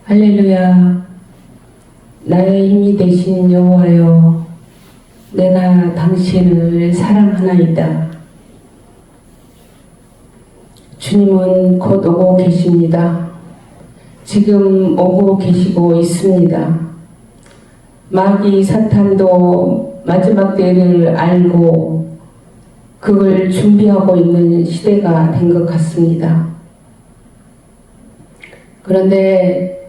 할렐루야. 나의 힘이 되신 여호와여, 내가 당신을 사랑하나이다. 주님은 곧 오고 계십니다. 지금 오고 계시고 있습니다. 마귀 사탄도 마지막 때를 알고 그걸 준비하고 있는 시대가 된 것 같습니다. 그런데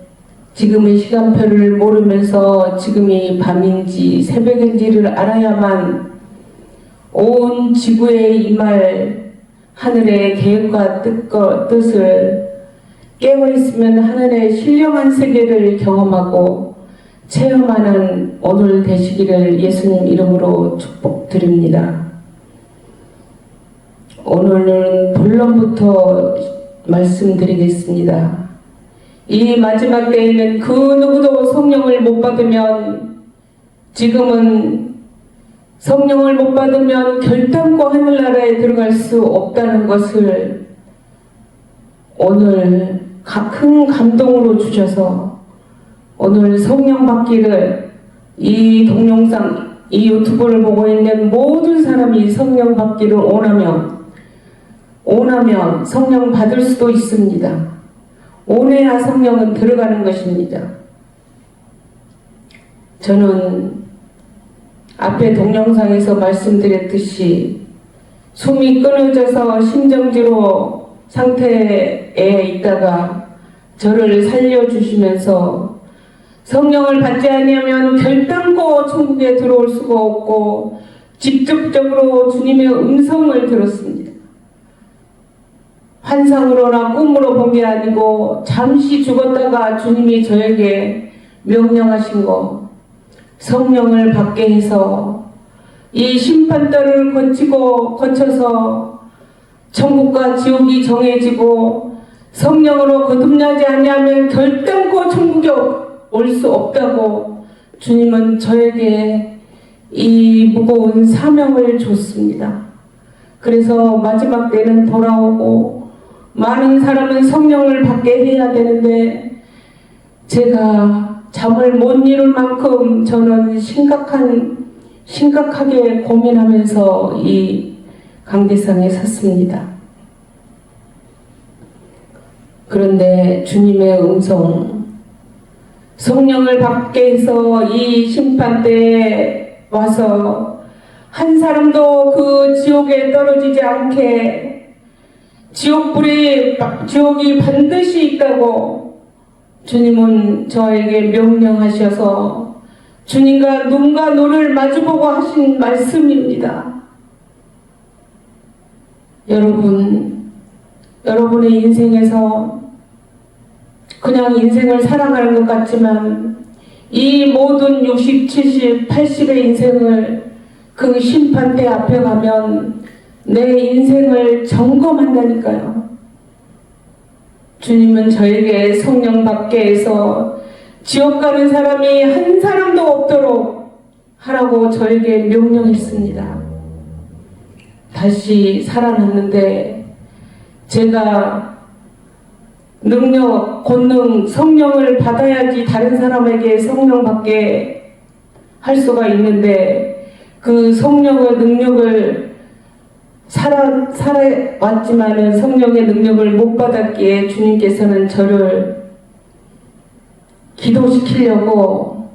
지금의 시간표를 모르면서 지금이 밤인지 새벽인지를 알아야만 온 지구에 임할 하늘의 계획과 뜻을 깨어있으면 하늘의 신령한 세계를 경험하고 체험하는 오늘 되시기를 예수님 이름으로 축복드립니다. 오늘은 본론부터 말씀드리겠습니다. 이 마지막 때에는 그 누구도 성령을 못 받으면, 지금은 성령을 못 받으면 결단코 하늘나라에 들어갈 수 없다는 것을 오늘 큰 감동으로 주셔서 오늘 성령 받기를, 이 동영상, 이 유튜브를 보고 있는 모든 사람이 성령 받기를 원하면 성령 받을 수도 있습니다. 원해야 성령은 들어가는 것입니다. 저는 앞에 동영상에서 말씀드렸듯이 숨이 끊어져서 심정지로 상태에 있다가 저를 살려주시면서 성령을 받지 아니하면 결단코 천국에 들어올 수가 없고 직접적으로 주님의 음성을 들었습니다. 환상으로나 꿈으로 본 게 아니고 잠시 죽었다가 주님이 저에게 명령하신 거, 성령을 받게 해서 이 심판대를 거쳐서 천국과 지옥이 정해지고 성령으로 거듭나지 아니하면 결단코 천국에 올 수 없다고 주님은 저에게 이 무거운 사명을 줬습니다. 그래서 마지막 때는 돌아오고 많은 사람은 성령을 받게 해야 되는데 제가 잠을 못 이룰 만큼 저는 심각하게 고민하면서 이 강대상에 섰습니다. 그런데 주님의 음성, 성령을 받게 해서 이 심판대에 와서 한 사람도 그 지옥에 떨어지지 않게, 지옥이 반드시 있다고 주님은 저에게 명령하셔서 주님과 눈과 눈을 마주보고 하신 말씀입니다. 여러분의 인생에서 그냥 인생을 살아가는 것 같지만 이 모든 60, 70, 80의 인생을 그 심판대 앞에 가면 내 인생을 점검한다니까요. 주님은 저에게 성령 받게 해서 지옥 가는 사람이 한 사람도 없도록 하라고 저에게 명령했습니다. 다시 살아났는데 제가 능력, 권능, 성령을 받아야지 다른 사람에게 성령 받게 할 수가 있는데 그 성령의 능력을 살아왔지만은 성령의 능력을 못 받았기에 주님께서는 저를 기도시키려고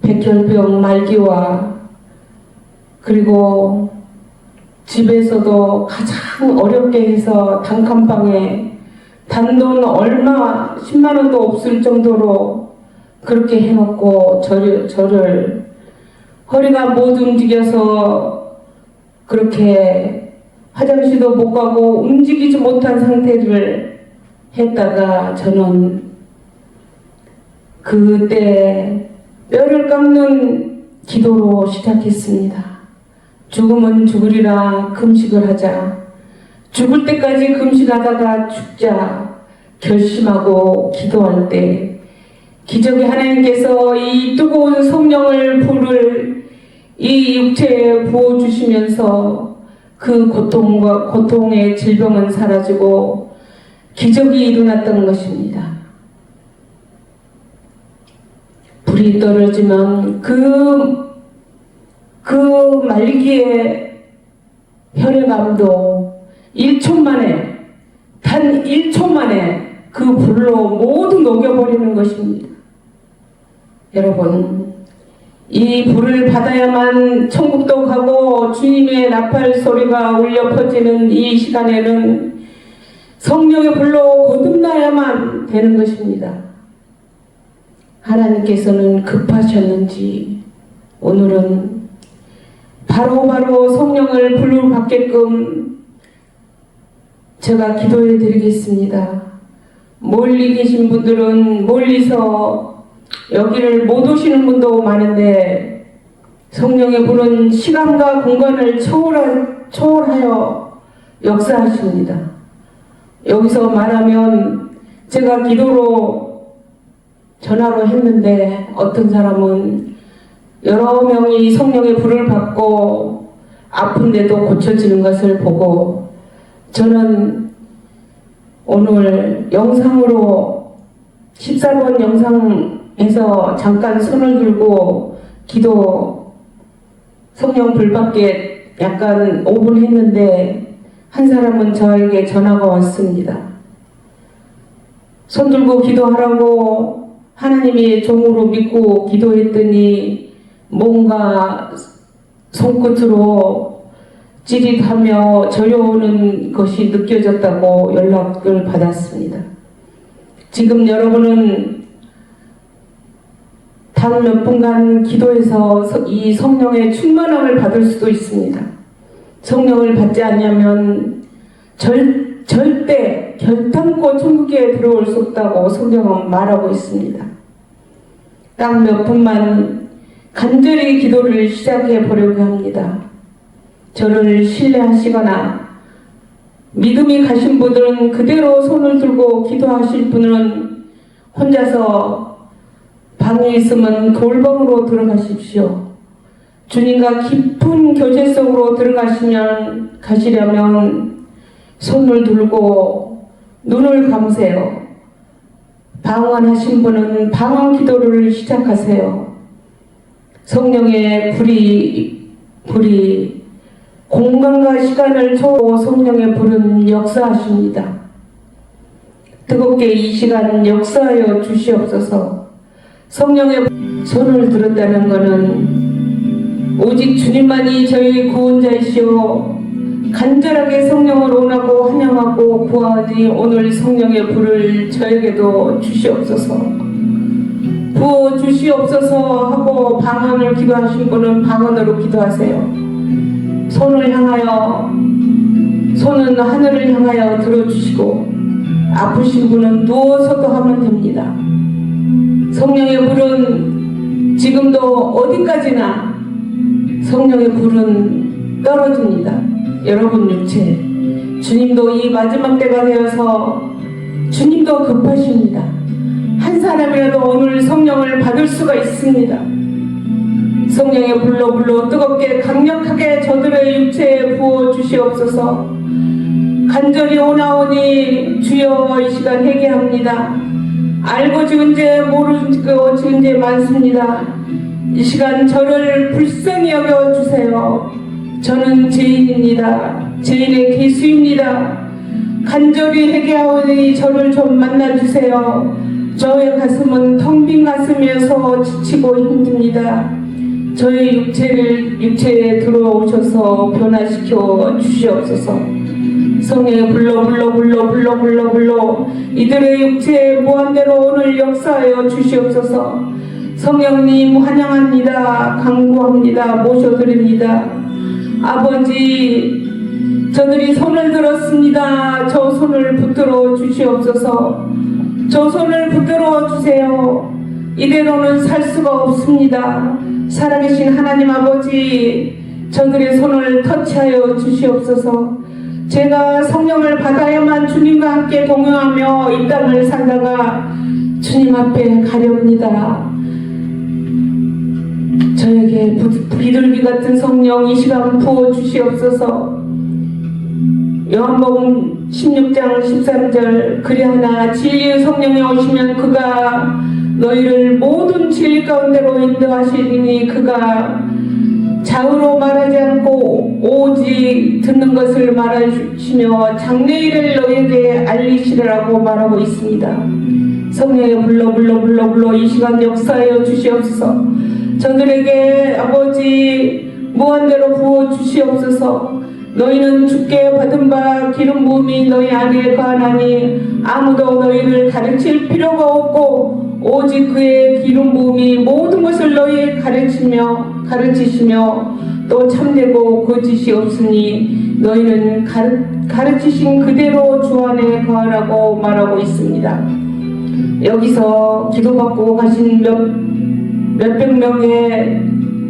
백혈병 말기와 그리고 집에서도 가장 어렵게 해서 단칸방에 단돈 얼마 10만 원도 없을 정도로 그렇게 해놓고 저를 허리가 못 움직여서 그렇게 화장실도 못 가고 움직이지 못한 상태를 했다가 저는 그때 뼈를 깎는 기도로 시작했습니다. 죽으면 죽으리라 금식을 하자. 죽을 때까지 금식하다가 죽자 결심하고 기도할 때 기적의 하나님께서 이 뜨거운 성령을 불을 이 육체에 부어주시면서 그 고통의 질병은 사라지고 기적이 일어났던 것입니다. 불이 떨어지면 그 말기의 혈액암도 1초 만에, 단 1초 만에 그 불로 모두 녹여버리는 것입니다. 여러분, 이 불을 받아야만 천국도 가고 주님의 나팔 소리가 울려 퍼지는 이 시간에는 성령의 불로 거듭나야만 되는 것입니다. 하나님께서는 급하셨는지 오늘은 바로바로 성령을 부르받게끔 제가 기도해 드리겠습니다. 멀리 계신 분들은 멀리서 여기를 못 오시는 분도 많은데 성령의 불은 시간과 공간을 초월하여 역사하십니다. 여기서 말하면 제가 기도로 전화로 했는데 어떤 사람은 여러 명이 성령의 불을 받고 아픈데도 고쳐지는 것을 보고 저는 오늘 영상으로 14번 영상에서 잠깐 손을 들고 기도 성령 불받게 약간 5분 했는데 한 사람은 저에게 전화가 왔습니다. 손 들고 기도하라고 하나님이 종으로 믿고 기도했더니 뭔가 손끝으로 찌릿하며 저려오는 것이 느껴졌다고 연락을 받았습니다. 지금 여러분은 단 몇 분간 기도해서 이 성령의 충만함을 받을 수도 있습니다. 성령을 받지 않으면 절대 결단코 천국에 들어올 수 없다고 성경은 말하고 있습니다. 딱 몇 분만 간절히 기도를 시작해 보려고 합니다. 저를 신뢰하시거나 믿음이 가신 분들은 그대로 손을 들고 기도하실 분은 혼자서 방에 있으면 돌방으로 들어가십시오. 주님과 깊은 교제 속으로 가시려면 손을 들고 눈을 감으세요. 방언하신 분은 방언 기도를 시작하세요. 성령의 불이 공간과 시간을 초월하고 성령의 불은 역사하십니다. 뜨겁게 이 시간 역사하여 주시옵소서. 성령의 손을 들었다는 것은 오직 주님만이 저희 구원자이시오. 간절하게 성령을 원하고 환영하고 구하니 오늘 성령의 불을 저에게도 주시옵소서. 부어 주시옵소서 하고 방언을 기도하신 분은 방언으로 기도하세요. 손은 하늘을 향하여 들어주시고 아프신 분은 누워서도 하면 됩니다. 성령의 불은 지금도 어디까지나 성령의 불은 떨어집니다. 여러분 육체 주님도 이 마지막 때가 되어서 주님도 급하십니다. 한 사람이라도 오늘 성령을 받을 수가 있습니다. 성령의 불로 뜨겁게 강력하게 저들의 육체에 부어 주시옵소서. 간절히 오나오니 주여 이 시간 회개합니다. 알고 지은 죄 모르고 지은 죄 많습니다. 이 시간 저를 불쌍히 여겨주세요. 저는 죄인입니다. 죄인의 개수입니다. 간절히 회개하오니 저를 좀 만나주세요. 저의 가슴은 텅 빈 가슴이어서 지치고 힘듭니다. 저의 육체에 들어오셔서 변화시켜 주시옵소서. 성령의 불러 이들의 육체에 무한대로 오늘 역사하여 주시옵소서. 성령님 환영합니다. 간구합니다. 모셔드립니다. 아버지, 저들이 손을 들었습니다. 저 손을 붙들어 주시옵소서. 저 손을 붙들어 주세요. 이대로는 살 수가 없습니다. 살아계신 하나님 아버지, 저들의 손을 터치하여 주시옵소서. 제가 성령을 받아야만 주님과 함께 동행하며 이 땅을 살다가 주님 앞에 가렵니다. 저에게 비둘기 같은 성령 이 시간 부어 주시옵소서. 요한복음 16장 13절 그리하나 진리의 성령이 오시면 그가 너희를 모든 진리 가운데로 인도하시니 그가 좌우로 말하지 않고 오직 듣는 것을 말하시며 장래일을 너희에게 알리시라고 말하고 있습니다. 성령의 불러 이 시간 역사하여 주시옵소서. 저들에게 아버지 무한대로 부어 주시옵소서. 너희는 주께 받은 바 기름 부음이 너희 안에 거하나니 아무도 너희를 가르칠 필요가 없고 오직 그의 기름 부음이 모든 것을 너희에게 가르치시며 또 참되고 거짓이 없으니 너희는 가르치신 그대로 주 안에 거하라고 말하고 있습니다. 여기서 기도받고 가신 몇백 명의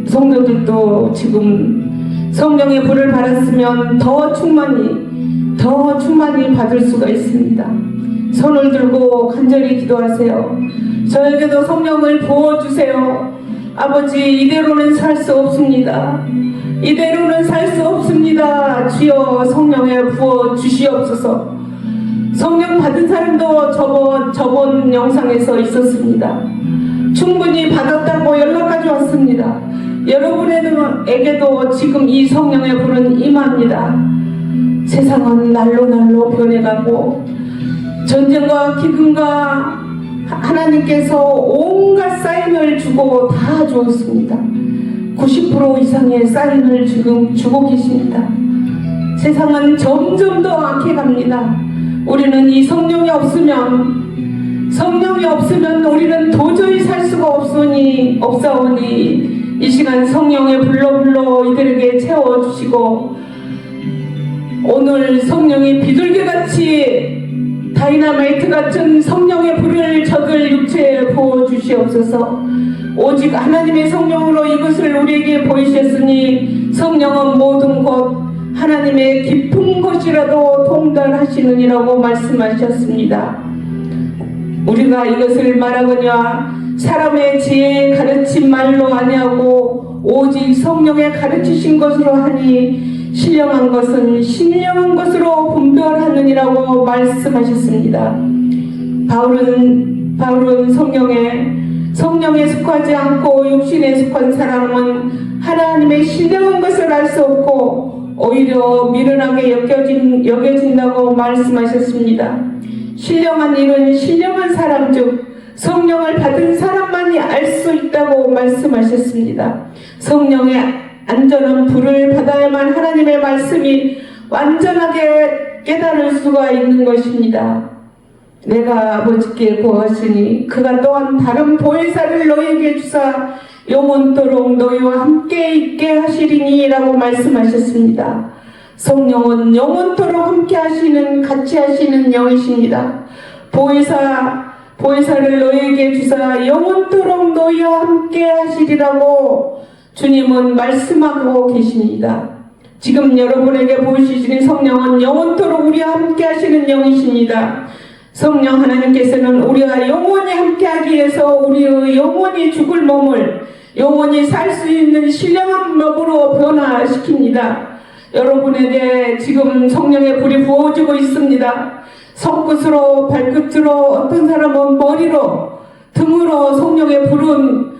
성도들도 지금 성령의 불을 받았으면 더 충만히 받을 수가 있습니다. 손을 들고 간절히 기도하세요. 저에게도 성령을 부어주세요. 아버지, 이대로는 살 수 없습니다. 이대로는 살 수 없습니다. 주여 성령에 부어 주시옵소서. 성령 받은 사람도 저번 영상에서 있었습니다. 충분히 받았다고 연락까지 왔습니다. 여러분에게도 지금 이 성령의 불은 임합니다. 세상은 날로 변해가고 전쟁과 기근과 하나님께서 온갖 사인을 주고 다 주었습니다. 90% 이상의 사인을 지금 주고 계십니다. 세상은 점점 더 악해갑니다. 우리는 이 성령이 없으면 우리는 도저히 살 수가 없사오니 이 시간 성령의 불러 이들에게 채워주시고 오늘 성령이 비둘기같이 다이나마이트 같은 성령의 불을 저들 육체에 부어주시옵소서. 오직 하나님의 성령으로 이것을 우리에게 보이셨으니 성령은 모든 것 하나님의 깊은 것이라도 통달하시느니라고 말씀하셨습니다. 우리가 이것을 말하거냐 사람의 지혜에 가르친 말로 아니하고 오직 성령의 가르치신 것으로 하니 신령한 것은 신령한 것으로 분별하느니라고 말씀하셨습니다. 바울은 성령에 속하지 않고 육신에 속한 사람은 하나님의 신령한 것을 알 수 없고 오히려 미련하게 여겨진다고 말씀하셨습니다. 신령한 일은 신령한 사람 즉 성령을 받은 사람만이 알 수 있다고 말씀하셨습니다. 성령의 안전한 불을 받아야만 하나님의 말씀이 완전하게 깨달을 수가 있는 것입니다. 내가 아버지께 구하시니 그가 또한 다른 보혜사를 너희에게 주사 영원토록 너희와 함께 있게 하시리니 라고 말씀하셨습니다. 성령은 영원토록 함께 하시는 같이 하시는 영이십니다. 보혜사를 너희에게 주사 영원토록 너희와 함께 하시리라고 주님은 말씀하고 계십니다. 지금 여러분에게 보이시는 성령은 영원토록 우리와 함께 하시는 영이십니다. 성령 하나님께서는 우리와 영원히 함께하기 위해서 우리의 영원히 죽을 몸을 영원히 살 수 있는 신령한 몸으로 변화시킵니다. 여러분에게 지금 성령의 불이 부어지고 있습니다. 손끝으로 발끝으로 어떤 사람은 머리로 등으로 성령의 불은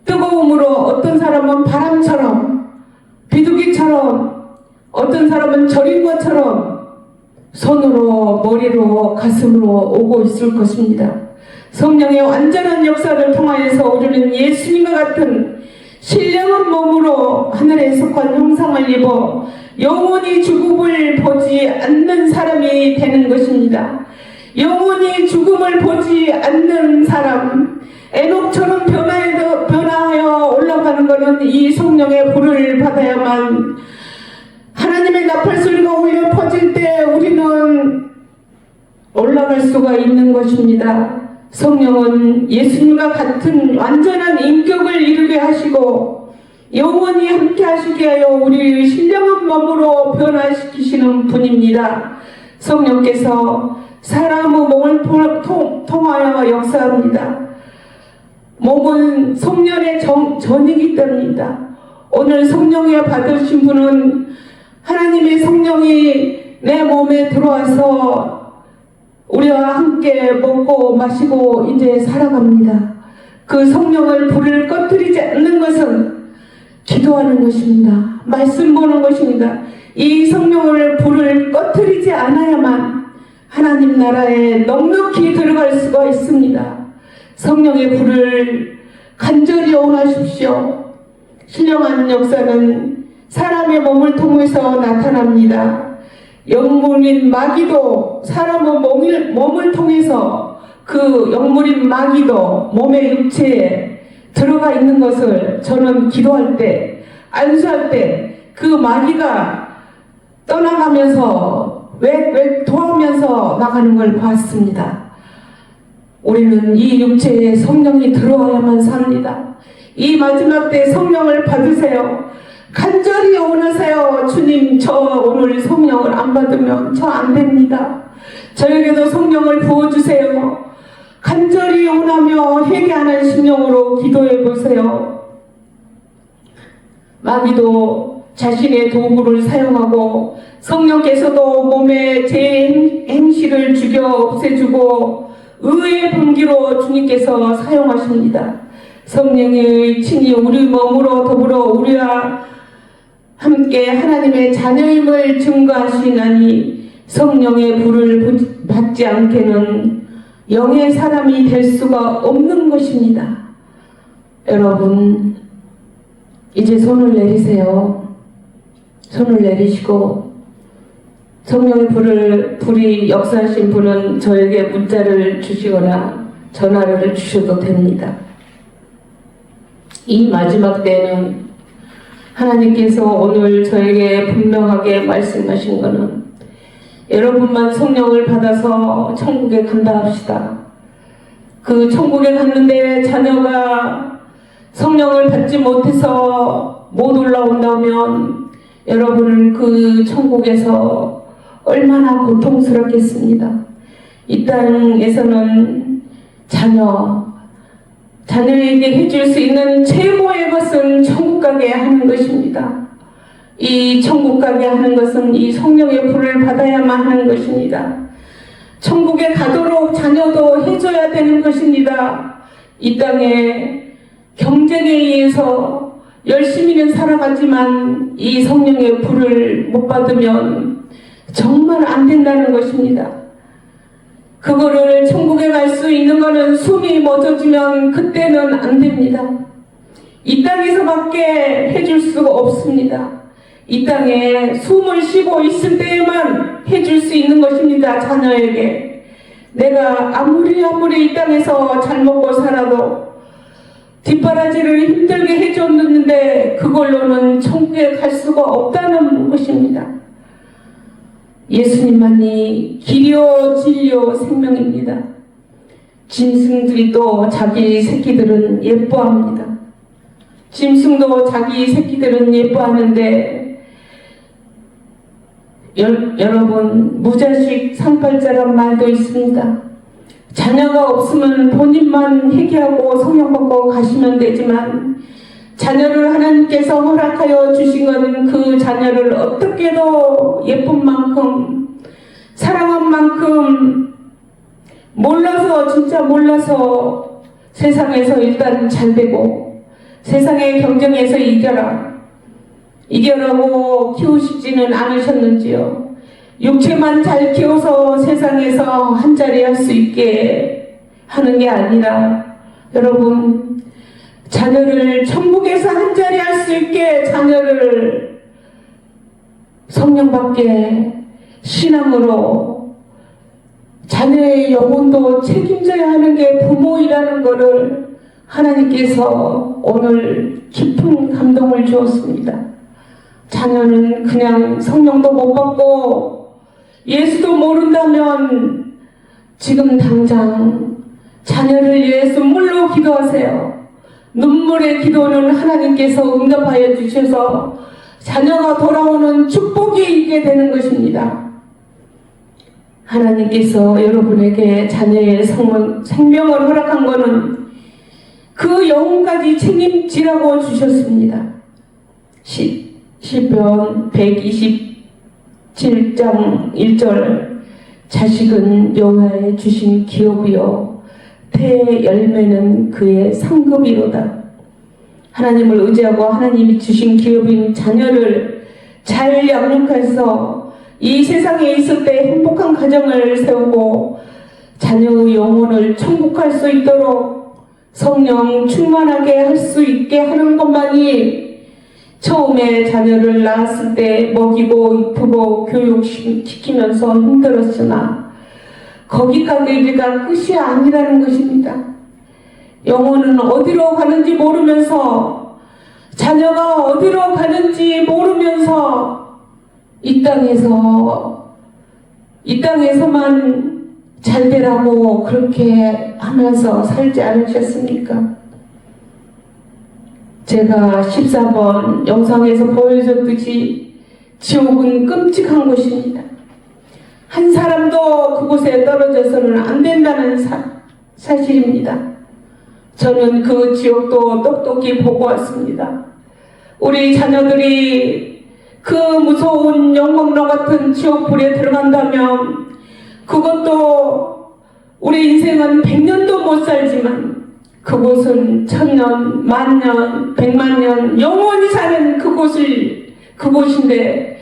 뜨거움으로 어떤 사람은 바람처럼 비둘기처럼 어떤 사람은 저린 것처럼 손으로 머리로 가슴으로 오고 있을 것입니다. 성령의 완전한 역사를 통하여서 우리는 예수님과 같은 신령한 몸으로 하늘에 속한 형상을 입어 영원히 죽음을 보지 않는 사람이 되는 것입니다. 영원히 죽음을 보지 않는 사람, 에녹처럼 변화하여 올라가는 것은 이 성령의 불을 받아야만 하나님의 나팔소리가 울려 퍼질 때 우리는 올라갈 수가 있는 것입니다. 성령은 예수님과 같은 완전한 인격을 이루게 하시고 영원히 함께 하시게 하여 우리의 신령한 몸으로 변화시키시는 분입니다. 성령께서 사람의 몸을 통하여 역사합니다. 몸은 성령의 전이기 때문입니다. 오늘 성령에 받으신 분은 하나님의 성령이 내 몸에 들어와서 우리와 함께 먹고 마시고 이제 살아갑니다. 그 성령을 불을 꺼뜨리지 않는 것은 기도하는 것입니다. 말씀 보는 것입니다. 이 성령을 불을 꺼뜨리지 않아야만 하나님 나라에 넉넉히 들어갈 수가 있습니다. 성령의 불을 간절히 원하십시오. 신령한 역사는 사람의 몸을 통해서 나타납니다. 영물인 마귀도 사람의 몸을 통해서 그 영물인 마귀도 몸의 육체에 들어가 있는 것을 저는 기도할 때, 안수할 때 그 마귀가 떠나가면서 웩웩 도하면서 나가는 걸 봤습니다. 우리는 이 육체에 성령이 들어와야만 삽니다. 이 마지막 때 성령을 받으세요. 간절히 원하세요. 주님, 저 오늘 성령을 안 받으면 저 안 됩니다. 저에게도 성령을 부어주세요. 간절히 원하며 회개하는 심령으로 기도해 보세요. 마귀도 자신의 도구를 사용하고 성령께서도 몸에 제 행실을 죽여 없애주고 의의 분기로 주님께서 사용하십니다. 성령의 친히 우리 몸으로 더불어 우리와 함께 하나님의 자녀임을 증거하시나니 성령의 불을 받지 않게는 영의 사람이 될 수가 없는 것입니다. 여러분, 이제 손을 내리세요. 손을 내리시고 성령의 불이 역사하신 분은 저에게 문자를 주시거나 전화를 주셔도 됩니다. 이 마지막 때는 하나님께서 오늘 저에게 분명하게 말씀하신 것은 여러분만 성령을 받아서 천국에 간다 합시다. 그 천국에 갔는데 자녀가 성령을 받지 못해서 못 올라온다면 여러분은 그 천국에서 얼마나 고통스럽겠습니다. 이 땅에서는 자녀에게 해줄 수 있는 최고의 것은 천국 가게 하는 것입니다. 이 천국 가게 하는 것은 이 성령의 불을 받아야만 하는 것입니다. 천국에 가도록 자녀도 해줘야 되는 것입니다. 이 땅에 경쟁에 의해서 열심히는 살아가지만 이 성령의 불을 못 받으면 정말 안 된다는 것입니다. 그거를 천국에 갈 수 있는 거는 숨이 멎어지면 그때는 안 됩니다. 이 땅에서밖에 해줄 수가 없습니다. 이 땅에 숨을 쉬고 있을 때에만 해줄 수 있는 것입니다. 자녀에게. 내가 아무리 이 땅에서 잘 먹고 살아도 뒷바라지를 힘들게 해줬는데 그걸로는 천국에 갈 수가 없다는 것입니다. 예수님만이 길이요 진리요 생명입니다. 짐승들도 자기 새끼들은 예뻐합니다. 짐승도 자기 새끼들은 예뻐하는데 여러분, 무자식 상팔자란 말도 있습니다. 자녀가 없으면 본인만 회개하고 성령받고 가시면 되지만 자녀를 하나님께서 허락하여 주신 건 그 자녀를 어떻게도 예쁜 만큼 사랑한 만큼 진짜 몰라서 세상에서 일단 잘 되고 세상의 경쟁에서 이겨라고 키우시지는 않으셨는지요. 육체만 잘 키워서 세상에서 한 자리 할 수 있게 하는 게 아니라 여러분, 자녀를 천국에서 한 자리 할 수 있게 자녀를 성령받게 신앙으로 자녀의 영혼도 책임져야 하는 게 부모이라는 것을 하나님께서 오늘 깊은 감동을 주었습니다. 자녀는 그냥 성령도 못 받고 예수도 모른다면 지금 당장 자녀를 위해서 눈물로 기도하세요. 눈물의 기도는 하나님께서 응답하여 주셔서 자녀가 돌아오는 축복이 있게 되는 것입니다. 하나님께서 여러분에게 자녀의 생명을 허락한 것은 그 영혼까지 책임지라고 주셨습니다. 시편 127장 1절 자식은 여호와의 주신 기업이요 태의 열매는 그의 상급이로다. 하나님을 의지하고 하나님이 주신 기업인 자녀를 잘 양육해서 이 세상에 있을 때 행복한 가정을 세우고 자녀의 영혼을 천국할 수 있도록 성령 충만하게 할 수 있게 하는 것만이 처음에 자녀를 낳았을 때 먹이고 입히고 교육시키면서 힘들었으나 거기까지가 끝이 아니라는 것입니다. 영혼은 어디로 가는지 모르면서 자녀가 어디로 가는지 모르면서 이 땅에서만 잘 되라고 그렇게 하면서 살지 않으셨습니까? 제가 14번 영상에서 보여줬듯이 지옥은 끔찍한 곳입니다. 한 사람도 그곳에 떨어져서는 안 된다는 사실입니다. 저는 그 지옥도 똑똑히 보고 왔습니다. 우리 자녀들이 그 무서운 영광로 같은 지옥불에 들어간다면 그것도 우리 인생은 100년도 못 살지만 그곳은 1000년, 만년, 100만년 영원히 사는 그곳인데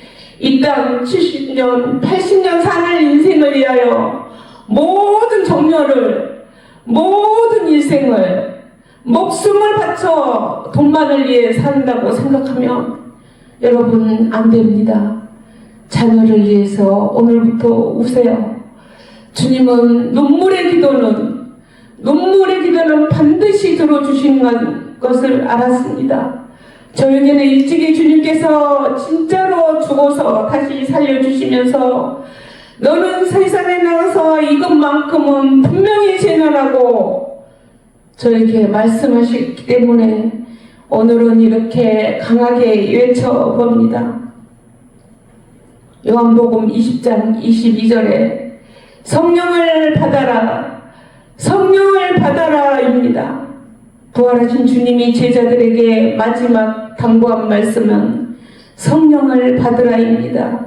이 땅 70년, 80년 사는 인생을 위하여 모든 정열을, 모든 인생을, 목숨을 바쳐 돈만을 위해 산다고 생각하면 여러분 안 됩니다. 자녀를 위해서 오늘부터 우세요. 주님은 눈물의 기도는 반드시 들어주시는 것을 알았습니다. 저에게는 일찍이 주님께서 진짜로 죽어서 다시 살려주시면서 너는 세상에 나가서 이것만큼은 분명히 제너라고 저에게 말씀하셨기 때문에 오늘은 이렇게 강하게 외쳐봅니다. 요한복음 20장 22절에 성령을 받아라, 성령을 받아라입니다. 부활하신 주님이 제자들에게 마지막 당부한 말씀은 성령을 받으라입니다.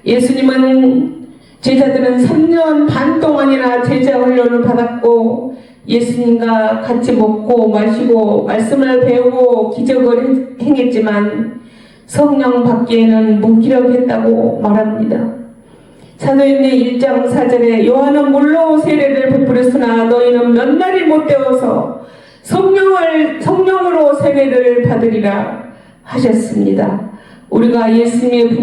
예수님은 제자들은 3년 반 동안이나 제자 훈련을 받았고 예수님과 같이 먹고 마시고 말씀을 배우고 기적을 행했지만 성령 받기에는 무기력했다고 말합니다. 사도행전 1장 4절에 요한은 물로 세례를 베풀었으나 너희는 몇 날이 못 되어서 성령으로 세례를 받으리라 하셨습니다. 우리가 예수님의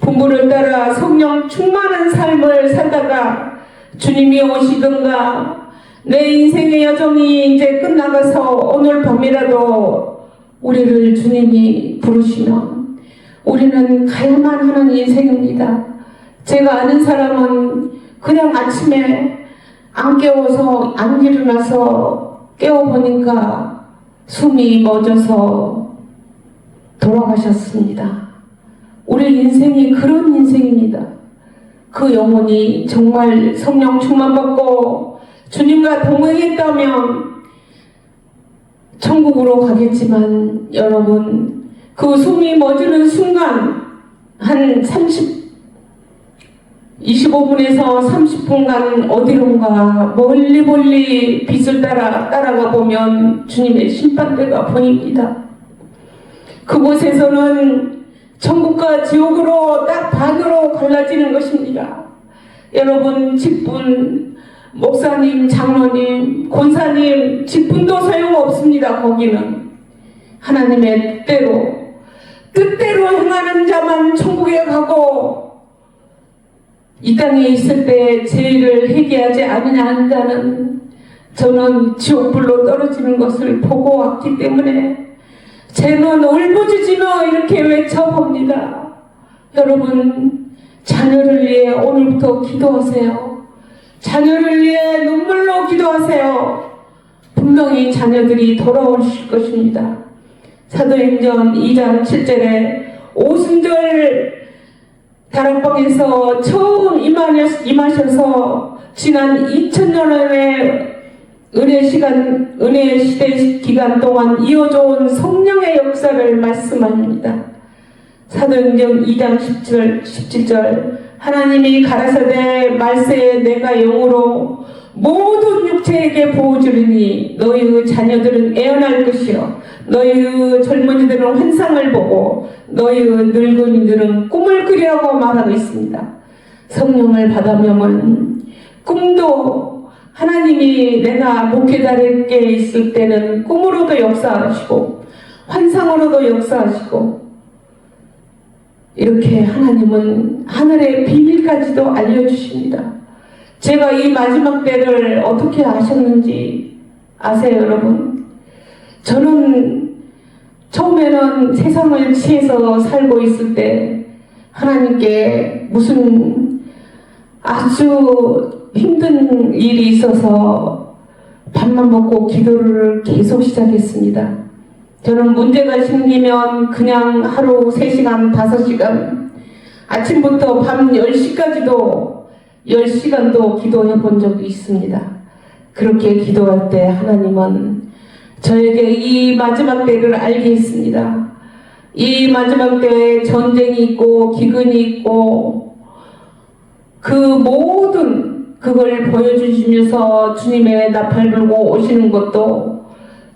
분부를 따라 성령 충만한 삶을 살다가 주님이 오시든가 내 인생의 여정이 이제 끝나가서 오늘 밤이라도 우리를 주님이 부르시면 우리는 가야만 하는 인생입니다. 제가 아는 사람은 그냥 아침에 안 깨워서 안 일어나서 깨워보니까 숨이 멎어서 돌아가셨습니다. 우리 인생이 그런 인생입니다. 그 영혼이 정말 성령 충만받고 주님과 동행했다면 천국으로 가겠지만 여러분 그 숨이 멎는 순간 한 25분에서 30분간 어디론가 멀리 빛을 따라가 보면 주님의 심판대가 보입니다. 그곳에서는 천국과 지옥으로 딱 반으로 갈라지는 것입니다. 여러분 직분, 목사님, 장로님, 권사님 직분도 소용없습니다. 거기는 하나님의 뜻대로 행하는 자만 천국에 가고 이 땅에 있을 때 죄를 회개하지 않는 자는 저는 지옥불로 떨어지는 것을 보고 왔기 때문에 죄는 울부짖으며 이렇게 외쳐봅니다. 여러분 자녀를 위해 오늘부터 기도하세요. 자녀를 위해 눈물로 기도하세요. 분명히 자녀들이 돌아오실 것입니다. 사도행전 2장 7절에 오순절 다락방에서 처음 임하셔서 지난 2000년의 은혜 시대 기간 동안 이어져 온 성령의 역사를 말씀합니다. 사도행전 2장 17절 하나님이 가라사대 말세에 내가 영으로 모든 육체에게 보호 주리니 너희의 자녀들은 애언할 것이요 너희의 젊은이들은 환상을 보고 너희의 늙은이들은 꿈을 꾸리라고 말하고 있습니다. 성령을 받으면 꿈도 하나님이 내가 목회자에게 있을 때는 꿈으로도 역사하시고 환상으로도 역사하시고 이렇게 하나님은 하늘의 비밀까지도 알려주십니다. 제가 이 마지막 때를 어떻게 아셨는지 아세요, 여러분? 저는 처음에는 세상을 취해서 살고 있을 때 하나님께 무슨 아주 힘든 일이 있어서 밥만 먹고 기도를 계속 시작했습니다. 저는 문제가 생기면 그냥 하루 3시간, 5시간 아침부터 밤 10시간도 기도해 본 적이 있습니다. 그렇게 기도할 때 하나님은 저에게 이 마지막 때를 알게 했습니다. 이 마지막 때에 전쟁이 있고 기근이 있고 그 모든 그걸 보여주시면서 주님의 나팔 불고 오시는 것도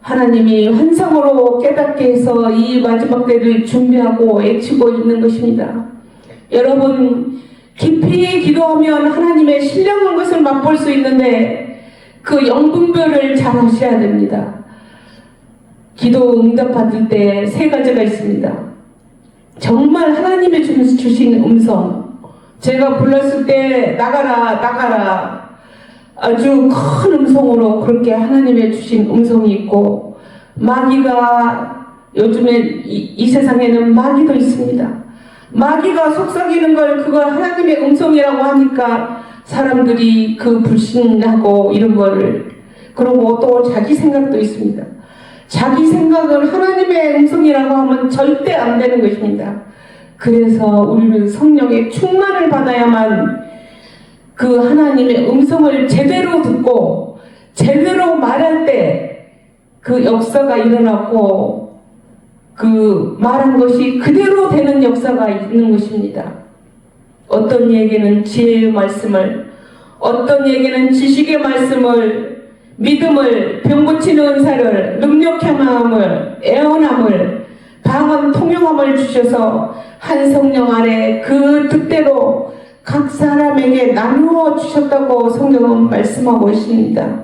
하나님이 환상으로 깨닫게 해서 이 마지막 때를 준비하고 애치고 있는 것입니다. 여러분 깊이 기도하면 하나님의 신령한 것을 맛볼 수 있는데 그 영분별을 잘 하셔야 됩니다. 기도 응답 받을 때 3가지가 있습니다. 정말 하나님이 주신 음성, 제가 불렀을 때 나가라 나가라 아주 큰 음성으로 그렇게 하나님의 주신 음성이 있고, 마귀가 요즘에 이 세상에는 마귀도 있습니다. 마귀가 속삭이는 걸 그걸 하나님의 음성이라고 하니까 사람들이 그 불신하고 이런 걸, 그러고 또 자기 생각도 있습니다. 자기 생각을 하나님의 음성이라고 하면 절대 안 되는 것입니다. 그래서 우리는 성령의 충만을 받아야만 그 하나님의 음성을 제대로 듣고 제대로 말할 때 그 역사가 일어났고 그 말한 것이 그대로 되는 역사가 있는 것입니다. 어떤 얘기는 지혜의 말씀을, 어떤 얘기는 지식의 말씀을, 믿음을, 병 고치는 은사를, 능력의 마음을, 애원함을, 강한 통용함을 주셔서 한 성령 안에 그 뜻대로 각 사람에게 나누어 주셨다고 성경은 말씀하고 있습니다.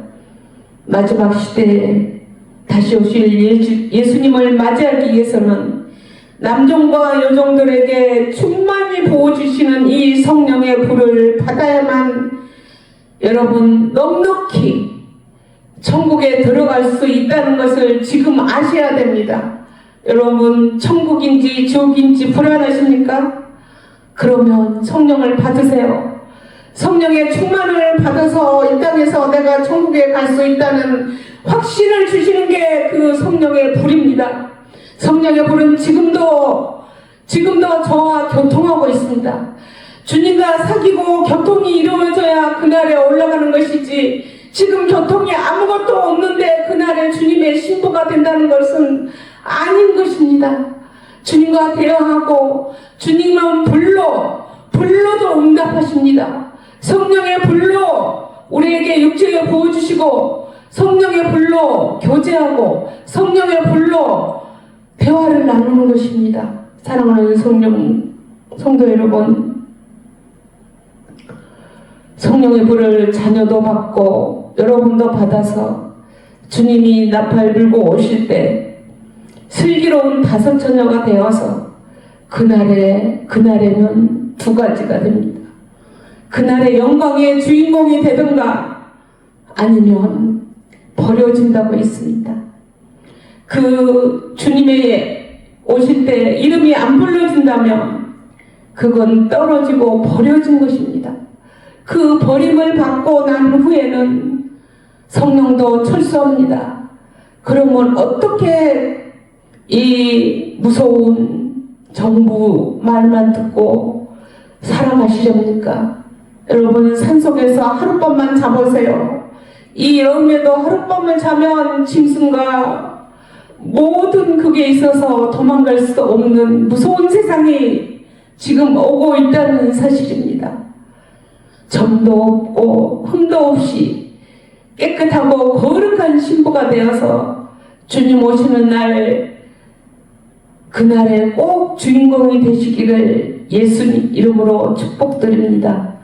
마지막 시대에 다시 오실 예수님을 맞이하기 위해서는 남종과 여종들에게 충만히 부어주시는 이 성령의 불을 받아야만 여러분 넉넉히 천국에 들어갈 수 있다는 것을 지금 아셔야 됩니다. 여러분 천국인지 지옥인지 불안하십니까? 그러면 성령을 받으세요. 성령의 충만을 받아서 이 땅에서 내가 천국에 갈 수 있다는 확신을 주시는 게 그 성령의 불입니다. 성령의 불은 지금도 저와 교통하고 있습니다. 주님과 사귀고 교통이 이루어져야 그날에 올라가는 것이지, 지금 교통이 아무것도 없는데 그날에 주님의 신부가 된다는 것은 아닌 것입니다. 주님과 대화하고 주님은 불로도 응답하십니다. 성령의 불로 우리에게 육체에 부어주시고 성령의 불로 교제하고 성령의 불로 대화를 나누는 것입니다. 사랑하는 성도 여러분, 성령의 불을 자녀도 받고 여러분도 받아서 주님이 나팔 불고 오실 때 슬기로운 5 처녀가 되어서 그날에는 2가지가 됩니다. 그날의 영광의 주인공이 되든가 아니면 버려진다고 했습니다. 그 주님의 오실 때 이름이 안 불러진다면 그건 떨어지고 버려진 것입니다. 그 버림을 받고 난 후에는 성령도 철수합니다. 그러면 어떻게 이 무서운 정부 말만 듣고 살아가시렵니까? 여러분 산속에서 하룻밤만 자보세요. 이 여름에도 하룻밤을 자면 짐승과 모든 그게 있어서 도망갈 수 없는 무서운 세상이 지금 오고 있다는 사실입니다. 점도 없고 흠도 없이 깨끗하고 거룩한 신부가 되어서 주님 오시는 날, 그날에 꼭 주인공이 되시기를 예수님 이름으로 축복드립니다.